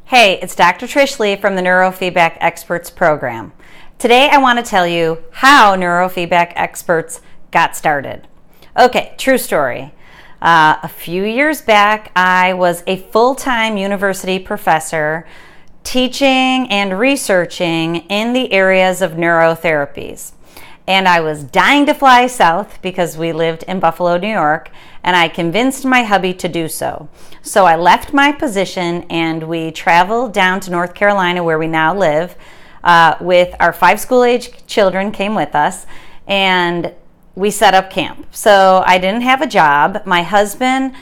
Hey, it's Dr. Trish Leigh from the Neurofeedback Experts program. Today I want to tell you how Neurofeedback Experts got started. Okay, true story. A few years back, I was a full-time university professor teaching and researching in the areas of neurotherapies. And I was dying to fly south because we lived in Buffalo, New York, and I convinced my hubby to do so. So I left my position and we traveled down to North Carolina, where we now live, with our 5 school-age children came with us, and we set up camp. So I didn't have a job. My husband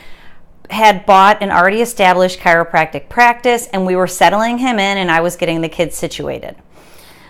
had bought an already established chiropractic practice, and we were settling him in, and I was getting the kids situated.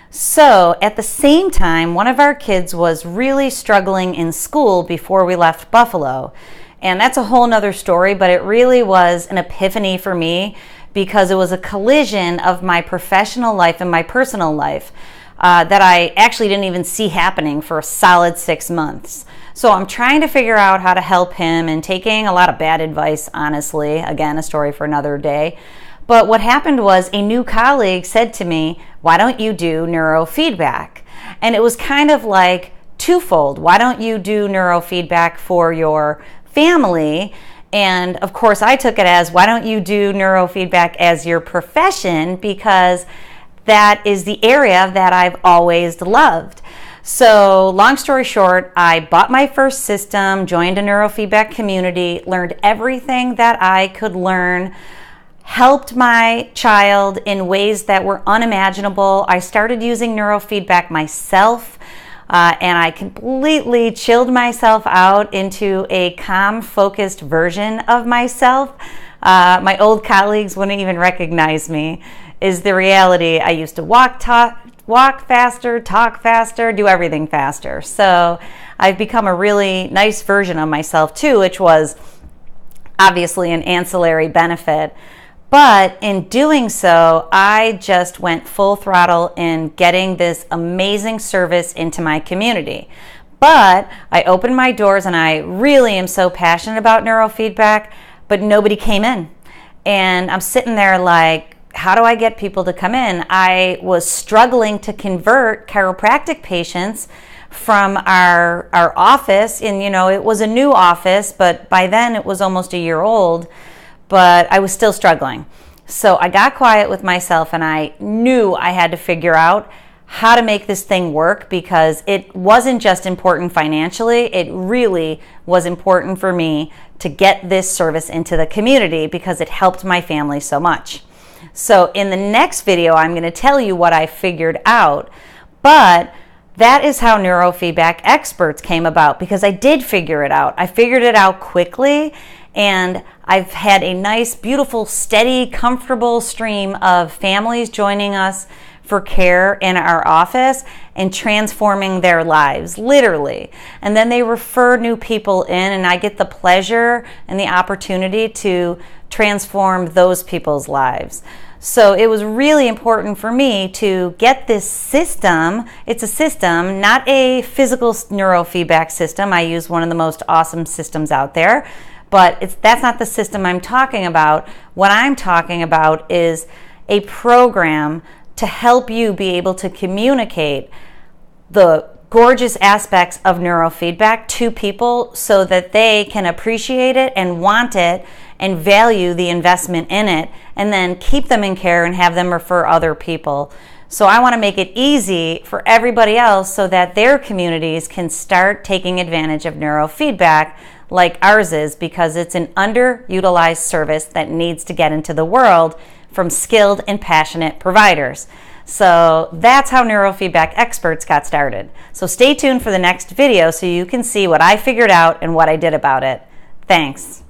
So at the same time, one of our kids was really struggling in school before we left Buffalo. And that's a whole nother story, but it really was an epiphany for me because it was a collision of my professional life and my personal life that I actually didn't even see happening for a solid 6 months. So I'm trying to figure out how to help him and taking a lot of bad advice, honestly. Again, a story for another day. But what happened was a new colleague said to me, why don't you do neurofeedback? And it was kind of like twofold. Why don't you do neurofeedback for your family? And of course, I took it as, why don't you do neurofeedback as your profession? Because that is the area that I've always loved. So long story short, I bought my first system, joined a neurofeedback community, learned everything that I could learn, helped my child in ways that were unimaginable. I started using neurofeedback myself, and I completely chilled myself out into a calm, focused version of myself. My old colleagues wouldn't even recognize me, is the reality. I used to walk faster, talk faster, do everything faster. So I've become a really nice version of myself too, which was obviously an ancillary benefit. But in doing so, I just went full throttle in getting this amazing service into my community. But I opened my doors, and I really am so passionate about neurofeedback, but nobody came in. And I'm sitting there like, how do I get people to come in? I was struggling to convert chiropractic patients from our office. And, it was a new office, but by then it was almost a year old. But I was still struggling. So I got quiet with myself, and I knew I had to figure out how to make this thing work, because it wasn't just important financially, it really was important for me to get this service into the community because it helped my family so much. So in the next video, I'm going to tell you what I figured out, but that is how Neurofeedback Experts came about, because I did figure it out. I figured it out quickly, and I've had a nice, beautiful, steady, comfortable stream of families joining us for care in our office and transforming their lives, literally. And then they refer new people in, and I get the pleasure and the opportunity to transform those people's lives. So it was really important for me to get this system. It's a system, not a physical neurofeedback system. I use one of the most awesome systems out there, but that's not the system I'm talking about. What I'm talking about is a program to help you be able to communicate the gorgeous aspects of neurofeedback to people so that they can appreciate it and want it and value the investment in it, and then keep them in care and have them refer other people. So I want to make it easy for everybody else so that their communities can start taking advantage of neurofeedback like ours is, because it's an underutilized service that needs to get into the world from skilled and passionate providers. So that's how Neurofeedback Experts got started. So stay tuned for the next video so you can see what I figured out and what I did about it. Thanks.